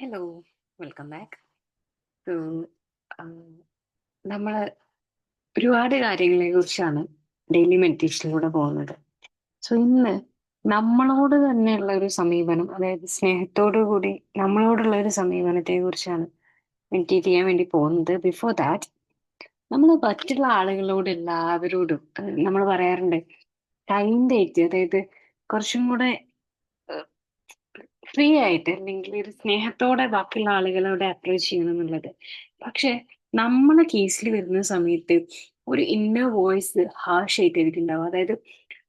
Hello, welcome back. So, നമ്മൾ ഒരുപാട് കാര്യങ്ങളെ കുറിച്ചാണ് ഡെയിലി മെഡിറ്റേഷനിലൂടെ പോകുന്നത്. സോ, ഇന്ന് നമ്മളോട് തന്നെയുള്ള ഒരു സമീപനം, അതായത് സ്നേഹത്തോടു കൂടി നമ്മളോടുള്ള ഒരു സമീപനത്തെ കുറിച്ചാണ് മെഡിറ്റേറ്റ് ചെയ്യാൻ വേണ്ടി പോകുന്നത്. ബിഫോർ ദാറ്റ്, നമ്മൾ മറ്റുള്ള ആളുകളോട് എല്ലാവരോടും നമ്മൾ പറയാറുണ്ട് കൈൻഡ് ആയിട്ട്, അതായത് കുറച്ചും കൂടെ ഫ്രീ ആയിട്ട് അല്ലെങ്കിൽ ഒരു സ്നേഹത്തോടെ ബാക്കിയുള്ള ആളുകളോട് അപ്രോച്ച് ചെയ്യണം എന്നുള്ളത്. പക്ഷെ നമ്മളെ കേസിൽ വരുന്ന സമയത്ത് ഒരു ഇന്നർ വോയിസ് ഹാഷ് ആയിട്ട് എനിക്കുണ്ടാവും. അതായത്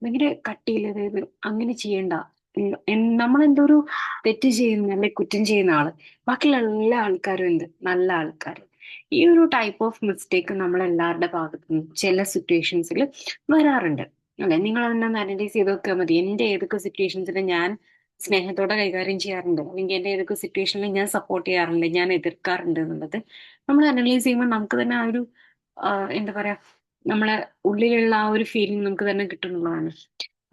ഭയങ്കര കട്ടിയിൽ, അതായത് അങ്ങനെ ചെയ്യണ്ട, നമ്മളെന്തോ ഒരു തെറ്റ് ചെയ്യുന്ന അല്ലെ കുറ്റം ചെയ്യുന്ന ആള്, ബാക്കിയുള്ള എല്ലാ ആൾക്കാരും എന്ത് നല്ല ആൾക്കാർ. ഈ ഒരു ടൈപ്പ് ഓഫ് മിസ്റ്റേക്ക് നമ്മൾ എല്ലാവരുടെ ഭാഗത്തു നിന്നും ചില സിറ്റുവേഷൻസിൽ വരാറുണ്ട്. അല്ലെ, നിങ്ങൾ തന്നെ ഒന്ന് അനലൈസ് ചെയ്ത് നോക്കിയാൽ മതി. എന്റെ ഏതൊക്കെ സിറ്റുവേഷൻസിൽ ഞാൻ സ്നേഹത്തോടെ കൈകാര്യം ചെയ്യാറുണ്ട്, അല്ലെങ്കിൽ എന്റെ ഏതൊക്കെ സിറ്റുവേഷനിൽ ഞാൻ സപ്പോർട്ട് ചെയ്യാറുണ്ട്, ഞാൻ എതിർക്കാറുണ്ട് എന്നുള്ളത് നമ്മൾ അനലൈസ് ചെയ്യുമ്പോൾ നമുക്ക് തന്നെ ആ ഒരു എന്താ പറയാ, നമ്മളെ ഉള്ളിലുള്ള ആ ഒരു ഫീലിംഗ് നമുക്ക് തന്നെ കിട്ടുന്നതാണ്.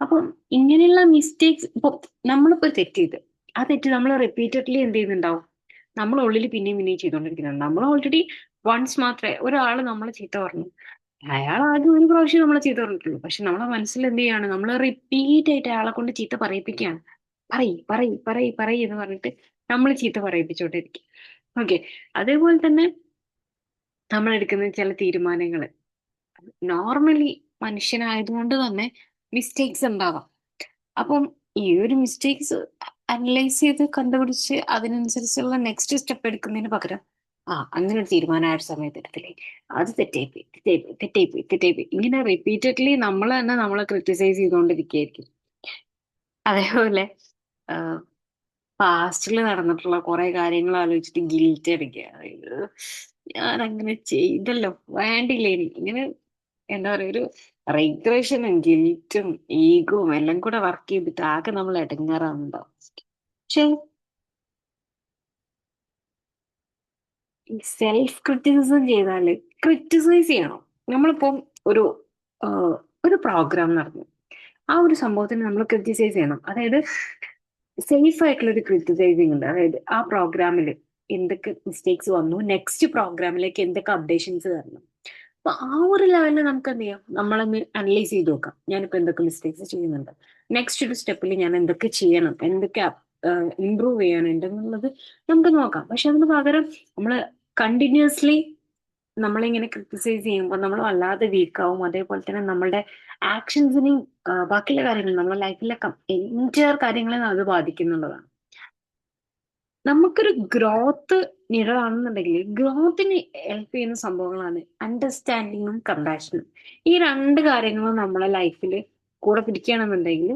അപ്പം ഇങ്ങനെയുള്ള മിസ്റ്റേക്സ് ഇപ്പൊ നമ്മളിപ്പോ തെറ്റ് ചെയ്ത് ആ തെറ്റ് നമ്മൾ റിപ്പീറ്റഡ്ലി എന്ത് ചെയ്യുന്നുണ്ടാവും, നമ്മൾ ഉള്ളിൽ പിന്നെയും പിന്നെയും ചെയ്തുകൊണ്ടിരിക്കുന്നുണ്ട്. നമ്മൾ ഓൾറെഡി വൺസ് മാത്രമേ ഒരാൾ നമ്മളെ ചീത്ത പറഞ്ഞു, അയാൾ ആദ്യം ഒരു പ്രാവശ്യം നമ്മളെ ചീത്ത പറഞ്ഞിട്ടുള്ളൂ, പക്ഷെ നമ്മളെ മനസ്സിൽ എന്ത് ചെയ്യാണ്, നമ്മൾ റിപ്പീറ്റ് ആയിട്ട് അയാളെ കൊണ്ട് ചീത്ത പറയിപ്പിക്കുകയാണ്. പറയ് പറയ് പറയ് പറയ് എന്ന് പറഞ്ഞിട്ട് നമ്മൾ ചീത്ത പറയിപ്പിച്ചോണ്ടിരിക്കും. ഓക്കെ, അതേപോലെ തന്നെ നമ്മൾ എടുക്കുന്ന ചില തീരുമാനങ്ങൾ നോർമലി മനുഷ്യനായതുകൊണ്ട് തന്നെ മിസ്റ്റേക്സ് ഉണ്ടാവാം. അപ്പം ഈ ഒരു മിസ്റ്റേക്സ് അനലൈസ് ചെയ്ത് കണ്ടുപിടിച്ച് അതിനനുസരിച്ചുള്ള നെക്സ്റ്റ് സ്റ്റെപ്പ് എടുക്കുന്നതിന് പകരം അങ്ങനെ ഒരു തീരുമാനം ആ ഒരു സമയത്ത് എടുത്തില്ലേ, അത് തെറ്റായിപ്പോയി തെറ്റായിപ്പോയി തെറ്റായിപ്പോയി തെറ്റായിപ്പോയി, ഇങ്ങനെ റിപ്പീറ്റഡ്ലി നമ്മൾ തന്നെ നമ്മളെ ക്രിട്ടിസൈസ് ചെയ്തുകൊണ്ടിരിക്കുകയായിരിക്കും. അതേപോലെ പാസ്റ്റിൽ നടന്നിട്ടുള്ള കുറെ കാര്യങ്ങൾ ആലോചിച്ചിട്ട് ഗിൽറ്റ് അടിക്കുക. അയ്യോ, ഞാൻ അങ്ങനെ ചെയ്തല്ലോ, വേണ്ടില്ല എനിക്ക് ഇങ്ങനെ, എന്താ പറയാ, ഒരു റിഗ്രഷനും ഗിൽറ്റും ഈഗോവും എല്ലാം കൂടെ വർക്ക് ചെയ്തിട്ട് ആകെ നമ്മൾ ഇടങ്ങാറാവുന്നുണ്ടാവും. പക്ഷെ ഈ സെൽഫ് ക്രിറ്റിസിസം ചെയ്താല് ക്രിറ്റിസൈസ് ചെയ്യണം. നമ്മളിപ്പം ഒരു ഒരു പ്രോഗ്രാം നടന്നു, ആ ഒരു സംഭവത്തിന് നമ്മൾ ക്രിറ്റിസൈസ് ചെയ്യണം. അതായത് സേഫ് ആയിട്ടുള്ള ഒരു ക്രിറ്റിസൈസിങ് ഉണ്ട്. അതായത് ആ പ്രോഗ്രാമിൽ എന്തൊക്കെ മിസ്റ്റേക്സ് വന്നു, നെക്സ്റ്റ് പ്രോഗ്രാമിലേക്ക് എന്തൊക്കെ അപ്ഡേഷൻസ് തരണം. അപ്പൊ ആ ഒരു ലെവലിൽ നമുക്ക് എന്ത് ചെയ്യാം, നമ്മളൊന്ന് അനലൈസ് ചെയ്ത് നോക്കാം, ഞാനിപ്പോ എന്തൊക്കെ മിസ്റ്റേക്സ് ചെയ്യുന്നുണ്ട്, നെക്സ്റ്റ് ഒരു സ്റ്റെപ്പിൽ ഞാൻ എന്തൊക്കെ ചെയ്യണം, എന്തൊക്കെ ഇമ്പ്രൂവ് ചെയ്യാനുണ്ട് എന്നുള്ളത് നമുക്ക് നോക്കാം. പക്ഷെ അതിന് പകരം നമ്മൾ കണ്ടിന്യൂസ്ലി നമ്മളിങ്ങനെ ക്രിട്ടിസൈസ് ചെയ്യുമ്പോൾ നമ്മൾ വല്ലാതെ വീക്കാവും. അതേപോലെ തന്നെ നമ്മളുടെ ആക്ഷൻസിനെയും ബാക്കിയുള്ള കാര്യങ്ങൾ നമ്മുടെ ലൈഫിലൊക്കെ എൻറ്റയർ കാര്യങ്ങളെ അത് ബാധിക്കുന്നുള്ളതാണ്. നമുക്കൊരു ഗ്രോത്ത് നിഴലാണെന്നുണ്ടെങ്കിൽ ഗ്രോത്തിന് ഹെൽപ്പ് ചെയ്യുന്ന സംഭവങ്ങളാണ് അണ്ടർസ്റ്റാൻഡിങ്ങും കമ്പാഷനും. ഈ രണ്ട് കാര്യങ്ങളും നമ്മളെ ലൈഫിൽ കൂടെ പിടിക്കുകയാണെന്നുണ്ടെങ്കിൽ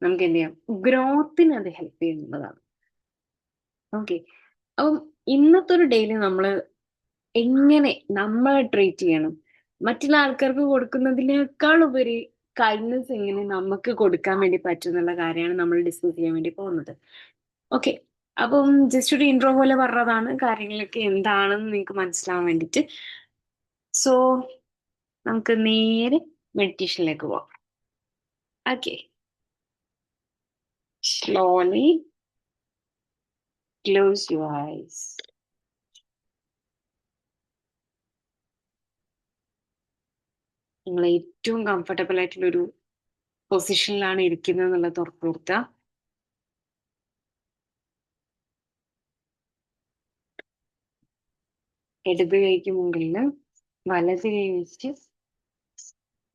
നമുക്ക് എന്ത് ചെയ്യാം, ഗ്രോത്തിന് അത് ഹെൽപ്പ് ചെയ്യുന്നതാണ്. ഓക്കെ, അപ്പം ഇന്നത്തെ ഒരു ഡേയിൽ നമ്മൾ എങ്ങനെ നമ്മളെ ട്രീറ്റ് ചെയ്യണം, മറ്റുള്ള ആൾക്കാർക്ക് കൊടുക്കുന്നതിനേക്കാൾ ഉപരി കൈൻഡ്നസ് എങ്ങനെ നമുക്ക് കൊടുക്കാൻ വേണ്ടി പറ്റും എന്നുള്ള കാര്യമാണ് നമ്മൾ ഡിസ്കസ് ചെയ്യാൻ വേണ്ടി പോകുന്നത്. ഓക്കെ, അപ്പം ജസ്റ്റ് ഒരു ഇൻട്രോ പോലെ പറഞ്ഞതാണ്, കാര്യങ്ങളൊക്കെ എന്താണെന്ന് നിങ്ങൾക്ക് മനസ്സിലാവാൻ വേണ്ടിയിട്ട്. സോ, നമുക്ക് നേരെ മെഡിറ്റേഷനിലേക്ക് പോവാം. Okay, slowly close your eyes. നിങ്ങൾ ഏറ്റവും കംഫർട്ടബിൾ ആയിട്ടുള്ള ഒരു പൊസിഷനിലാണ് ഇരിക്കുന്നത് എന്നുള്ളത് ഉറപ്പുവരുത്തുക. ഇടത് കൈക്ക് മുകളിൽ വലത് കൈ വെച്ച്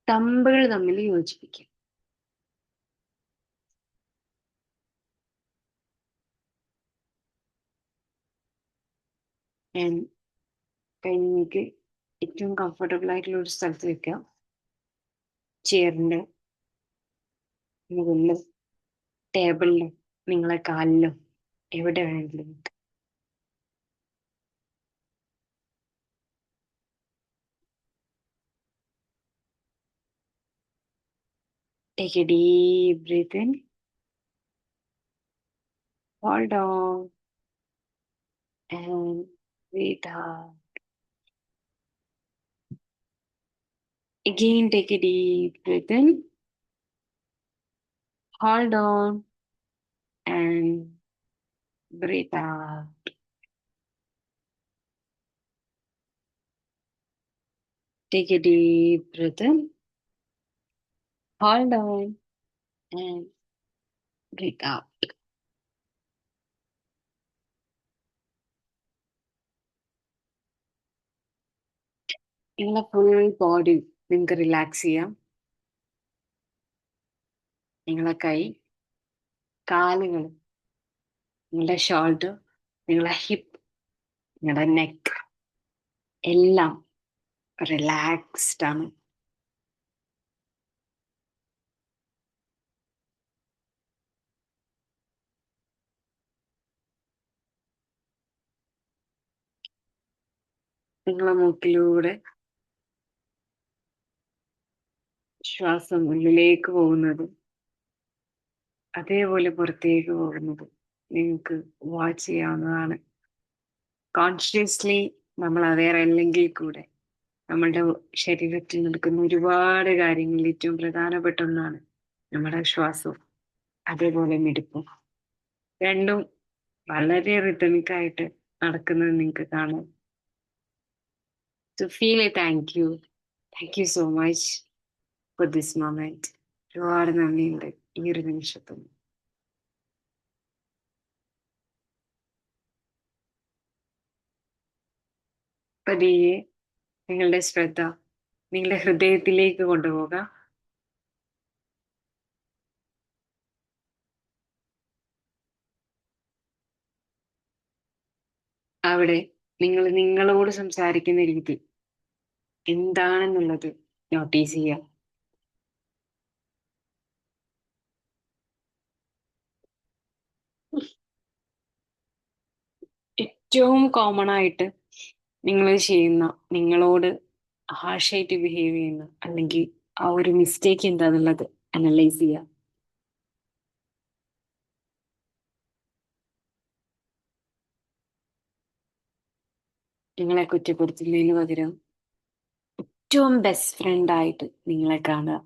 തമ്പുകൾ തമ്മിൽ യോജിപ്പിക്കുക. കൈ നിങ്ങൾക്ക് ഏറ്റവും കംഫർട്ടബിൾ ആയിട്ടുള്ള ഒരു സ്ഥലത്ത് വെക്കുക. ചെയറിന്റെ മുകളിലും ടേബിളിലും നിങ്ങളെ കാലിലും എവിടെ വേണമെങ്കിലും വെക്കുക. Take a deep breath in, hold on, and breathe out. Again, take a deep breath in, hold on, and breathe out. Take a deep breath in, hold on, and breathe out. നിങ്ങളെ full body നിങ്ങൾക്ക് relax ചെയ്യാം. നിങ്ങളെ കൈ, കാലുകൾ, നിങ്ങളുടെ shoulder, നിങ്ങളെ hip, നിങ്ങളുടെ neck എല്ലാം റിലാക്സ്ഡ് ആണ്. നിങ്ങളെ മൂക്കിലൂടെ ശ്വാസം ഉള്ളിലേക്ക് പോകുന്നത് അതേപോലെ പുറത്തേക്ക് പോകുന്നത് നിങ്ങൾക്ക് വാച്ച് ചെയ്യാവുന്നതാണ്. കോൺഷ്യസ്ലി നമ്മൾ അവെയർ അല്ലെങ്കിൽ കൂടെ നമ്മളുടെ ശരീരത്തിൽ നടക്കുന്ന ഒരുപാട് കാര്യങ്ങളിൽ ഏറ്റവും പ്രധാനപ്പെട്ട ഒന്നാണ് നമ്മുടെ ശ്വാസവും അതേപോലെ മിടിപ്പും. രണ്ടും വളരെ റിതമിക് ആയിട്ട് നടക്കുന്നത് നിങ്ങൾക്ക് കാണാം. So feel A thank you so much for this moment. ഒരുപാട് നന്ദിയുണ്ട് ഈ ഒരു നിമിഷത്തിൽ. പതിയെ നിങ്ങളുടെ ശ്രദ്ധ നിങ്ങളുടെ ഹൃദയത്തിലേക്ക് കൊണ്ടുപോകാം. അവിടെ നിങ്ങൾ നിങ്ങളോട് സംസാരിക്കുന്ന രീതി എന്താണെന്നുള്ളത് നോട്ടീസ് ചെയ്യാം. ഏറ്റവും കോമൺ ആയിട്ട് നിങ്ങൾ ചെയ്യുന്ന, നിങ്ങളോട് ഹാർഷായിട്ട് ബിഹേവ് ചെയ്യുന്ന അല്ലെങ്കിൽ ആ ഒരു മിസ്റ്റേക്ക് എന്താന്നുള്ളത് അനലൈസ് ചെയ്യാം. നിങ്ങളെ കുറ്റപ്പെടുത്തുന്നതിന് പകരം ഏറ്റവും ബെസ്റ്റ് ഫ്രണ്ട് ആയിട്ട് നിങ്ങളെ കാണുക.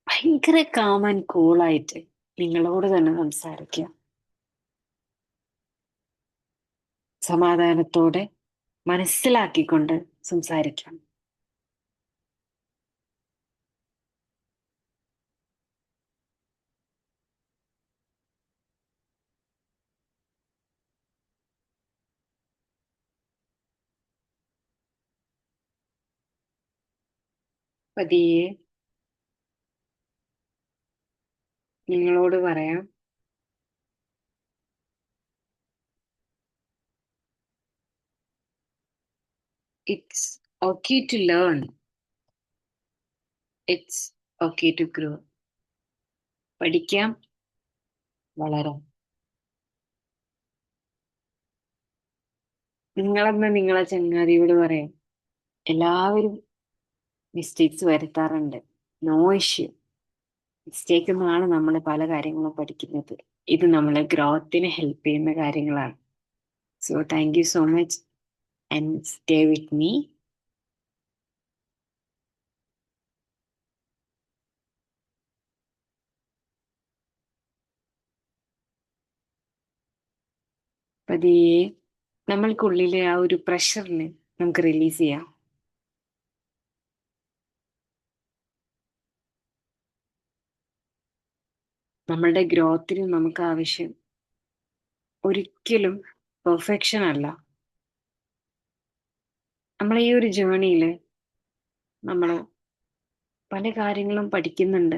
ഭയങ്കര കാം ആൻഡ് കൂളായിട്ട് നിങ്ങളോട് തന്നെ സംസാരിക്കുക. സമാധാനത്തോടെ മനസ്സിലാക്കിക്കൊണ്ട് സംസാരിക്കാം. പതിയെ നിങ്ങളോട് പറയാം, it's okay to learn, it's okay to grow. പഠിക്കാം, വളരാം. നിങ്ങളെന്ന് നിങ്ങളെ ചങ്ങാതിയോട് പറയാം, എല്ലാവരും മിസ്റ്റേക്സ് വരുത്താറുണ്ട്, നോ ഇഷ്യൂ. മിസ്റ്റേക്ക് നിന്നാണ് നമ്മൾ പല കാര്യങ്ങളും പഠിക്കുന്നത്. ഇത് നമ്മളെ ഗ്രോത്തിന് ഹെൽപ്പ് ചെയ്യുന്ന കാര്യങ്ങളാണ്. So thank you so much and stay with me. പതിയെ നമ്മൾക്കുള്ളിലെ ആ ഒരു പ്രഷറിനെ നമുക്ക് റിലീസ് ചെയ്യാം. നമ്മളുടെ ഗ്രോത്തിന് നമുക്ക് ആവശ്യം ഒരിക്കലും പെർഫെക്ഷൻ അല്ല. നമ്മൾ ഈ ഒരു ജേണിയിൽ നമ്മൾ പല കാര്യങ്ങളും പഠിക്കുന്നുണ്ട്,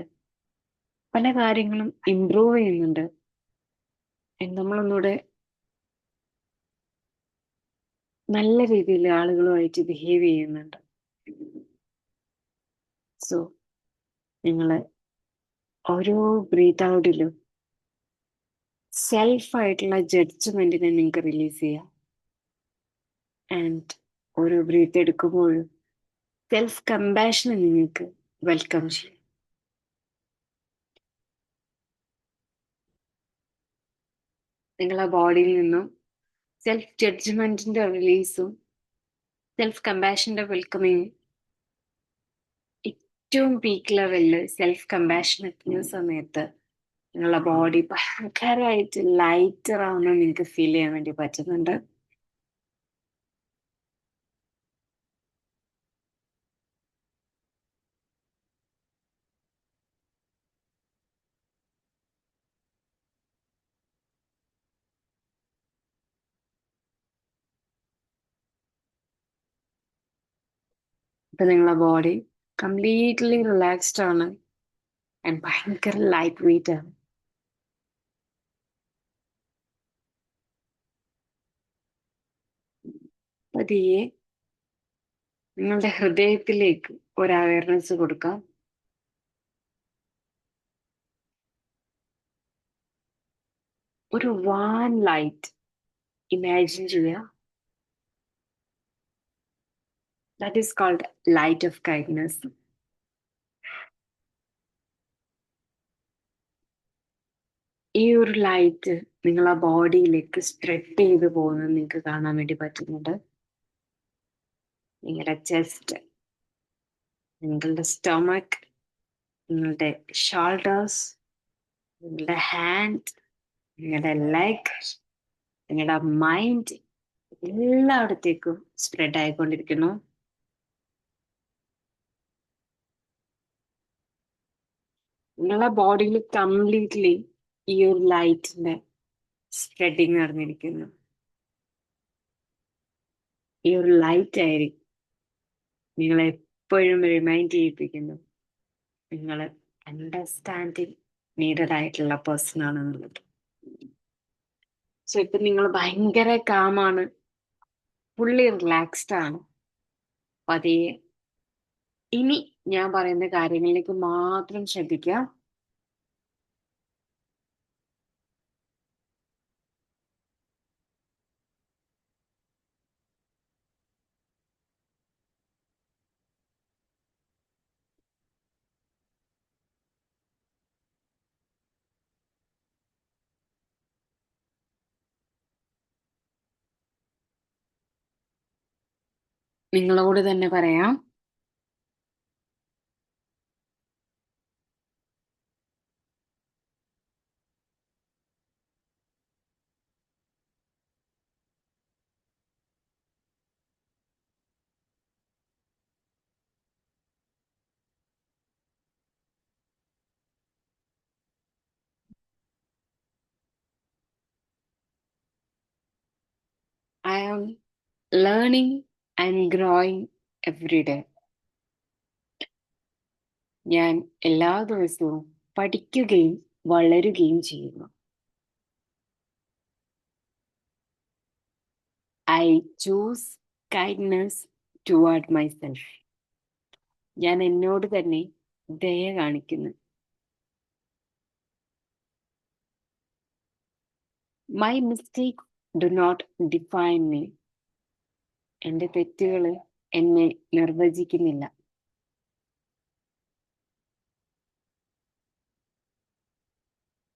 പല കാര്യങ്ങളും ഇംപ്രൂവ് ചെയ്യുന്നുണ്ട്. നമ്മളൊന്നുകൂടെ നല്ല രീതിയിൽ ആളുകളുമായിട്ട് ബിഹേവ് ചെയ്യുന്നുണ്ട്. സോ നിങ്ങൾ ഓരോ ബ്രീത്ത് ഔട്ടിലും സെൽഫായിട്ടുള്ള ജഡ്ജ്മെന്റിനെ നിങ്ങൾക്ക് റിലീസ് ചെയ്യാം. ആൻഡ് ഓരോ ബ്രീത്ത് എടുക്കുമ്പോഴും സെൽഫ് കമ്പാഷനെ നിങ്ങൾക്ക് വെൽക്കം ചെയ്യാം. നിങ്ങളെ ബോഡിയിൽ നിന്നും സെൽഫ് ജഡ്ജ്മെന്റിന്റെ റിലീസും സെൽഫ് കമ്പാഷന്റെ വെൽക്കമിങ് ഏറ്റവും പീക്ക് ലെവലില് സെൽഫ് കമ്പാഷൻ എത്തുന്ന സമയത്ത് നിങ്ങളുടെ ബോഡി ഭയങ്കരമായിട്ട് ലൈറ്റർ ആവുന്ന നിങ്ങൾക്ക് ഫീൽ ചെയ്യാൻ വേണ്ടി പറ്റുന്നുണ്ട്. ഇപ്പൊ നിങ്ങളെ ബോഡി കംപ്ലീറ്റ്ലി റിലാക്സ്ഡ് ആണ് ആൻഡ് ഭയങ്കര ലൈറ്റ് വെയിറ്റ് ആണ്. പതിയെ നിങ്ങളുടെ ഹൃദയത്തിലേക്ക് ഒരു അവയർനെസ് കൊടുക്കാം. ഒരു വാൻ ലൈറ്റ് ഇമാജിൻ ചെയ്യുക. That is called light of kindness. ഈ ഒരു ലൈറ്റ് നിങ്ങളെ ബോഡിയിലേക്ക് സ്പ്രെഡ് ചെയ്ത് പോകുന്നത് നിങ്ങൾക്ക് കാണാൻ വേണ്ടി പറ്റുന്നുണ്ട്. നിങ്ങളുടെ ചെസ്റ്റ്, നിങ്ങളുടെ സ്റ്റൊമക്ക്, നിങ്ങളുടെ ഷോൾഡേഴ്സ്, നിങ്ങളുടെ ഹാൻഡ്, നിങ്ങളുടെ ലെഗ്, നിങ്ങളുടെ മൈൻഡ് എല്ലായിടത്തേക്കും സ്പ്രെഡ് ആയിക്കൊണ്ടിരിക്കുന്നു. നിങ്ങളുടെ ബോഡിയിൽ കംപ്ലീറ്റ്ലി ഈ ഒരു ലൈറ്റിന്റെ സ്പ്രെഡിങ് നടന്നിരിക്കുന്നു. ഈ ഒരു ലൈറ്റ് ആയിരിക്കും നിങ്ങളെ എപ്പോഴും റിമൈൻഡ് ചെയ്യിപ്പിക്കുന്നു നിങ്ങൾ അണ്ടർസ്റ്റാൻഡിങ് നീഡഡ് ആയിട്ടുള്ള പേഴ്സൺ ആണെന്നുള്ളത്. സോ ഇപ്പൊ നിങ്ങൾ ഭയങ്കര കാമാണ്, ഫുള്ളി റിലാക്സ്ഡ് ആണ്. പതിയെ ഇനി ഞാൻ പറയുന്ന കാര്യങ്ങളിലേക്ക് മാത്രം ശ്രദ്ധിക്കുക. നിങ്ങളോട് തന്നെ പറയാം, I am learning and growing every day. ഞാൻ എല്ലാ ദിവസവും പഠിക്കുകയും വളരുകയും ചെയ്യുന്നു. I choose kindness toward myself. ഞാൻ എന്നോട് തന്നെ ദയ കാണിക്കുന്നു. My mistake do not define me. എൻ്റെ തെറ്റുകൾ എന്നെ നിർവചിക്കുന്നില്ല.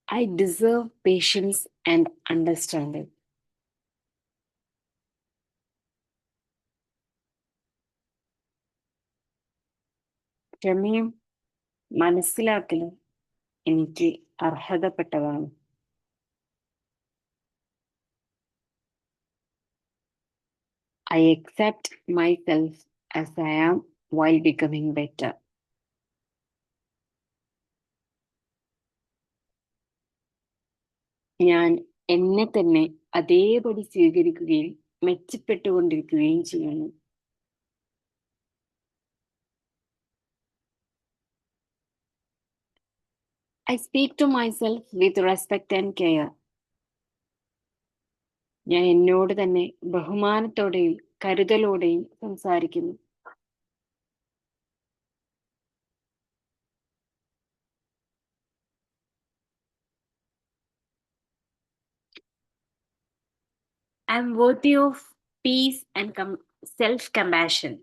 I deserve patience and understanding. ക്ഷമയും മനസ്സിലാക്കലും എനിക്ക് അർഹതപ്പെട്ടതാണ്. I accept myself as I am while becoming better. ഞാൻ എന്നെ തന്നെ അതേപടി സ്വീകരിക്കുകയും മെച്ചപ്പെട്ടുകൊണ്ടിരിക്കുകയും ചെയ്യുന്നു. I speak to myself with respect and care. ഞാൻ എന്നോട് തന്നെ ബഹുമാനത്തോടെയും കരുതലോടെയും സംസാരിക്കുന്നു. I am worthy of peace and self-compassion.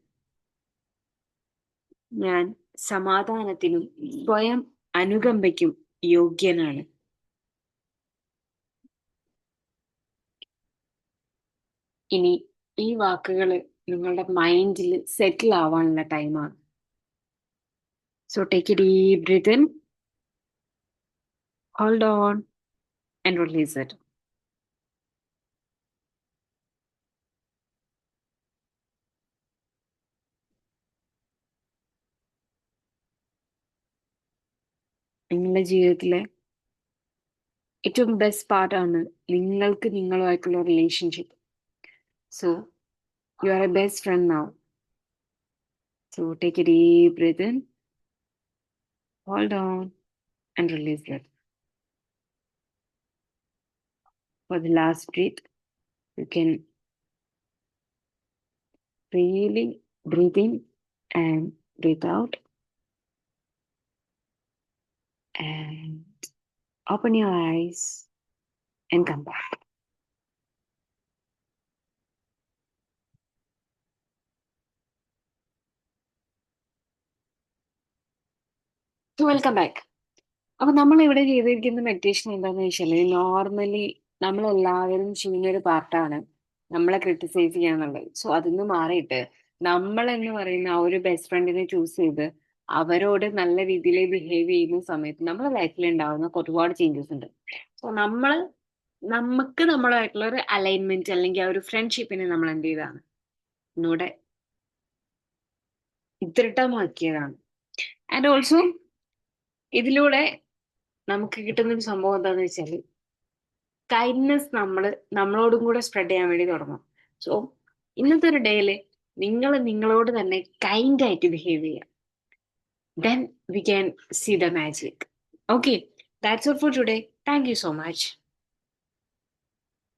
ഞാൻ സമാധാനത്തിനും സ്വയം അനുകമ്പയ്ക്കും യോഗ്യനാണ്. ഇനി ഈ വാക്കുകൾ നിങ്ങളുടെ മൈൻഡിൽ സെറ്റിൽ ആവാനുള്ള ടൈമാണ്. So take a deep breath in, hold on and release it. നിങ്ങളുടെ ജീവിതത്തിലെ ഏറ്റവും ബെസ്റ്റ് പാർട്ടാണ് നിങ്ങൾക്ക് നിങ്ങളുമായിട്ടുള്ള relationship. So you are a best friend now. So take a deep breath in, hold on, and release it. For the last breath, you can really breathe in and breathe out, and open your eyes and come back. So welcome back. അപ്പൊ നമ്മൾ ഇവിടെ ചെയ്തിരിക്കുന്ന meditation എന്താന്ന് വെച്ചാല് normally നമ്മളെല്ലാവരും ചെയ്യുന്ന ഒരു പാർട്ടാണ് നമ്മളെ ക്രിട്ടിസൈസ് ചെയ്യാന്നുള്ളത്. സോ അതിന്ന് മാറിയിട്ട് നമ്മൾ എന്ന് പറയുന്ന ആ ഒരു ബെസ്റ്റ് ഫ്രണ്ടിനെ ചൂസ് ചെയ്ത് അവരോട് നല്ല രീതിയിൽ ബിഹേവ് ചെയ്യുന്ന സമയത്ത് നമ്മുടെ ലൈഫിൽ ഉണ്ടാവുന്ന ഒരുപാട് ചേഞ്ചസ് ഉണ്ട്. സോ നമുക്ക് നമ്മളായിട്ടുള്ള ഒരു അലൈൻമെന്റ് അല്ലെങ്കിൽ ആ ഒരു ഫ്രണ്ട്ഷിപ്പിനെ നമ്മൾ എന്ത് ചെയ്താണ് ഒന്നുകൂടെ ദൃഢമാക്കിയതാണ്. ആൻഡ് ഓൾസോ ഇതിലൂടെ നമുക്ക് കിട്ടുന്ന ഒരു സംഭവം എന്താന്ന് വെച്ചാൽ കൈൻഡ്നെസ് നമ്മളോടും കൂടെ സ്പ്രെഡ് ചെയ്യാൻ വേണ്ടി തുടങ്ങും. സോ ഇന്നത്തെ ഒരു ഡേയില് നിങ്ങൾ നിങ്ങളോട് തന്നെ കൈൻഡ് ആയിട്ട് ബിഹേവ് ചെയ്യുക. Then we can see the magic. Okay, that's all for today. Thank you so much.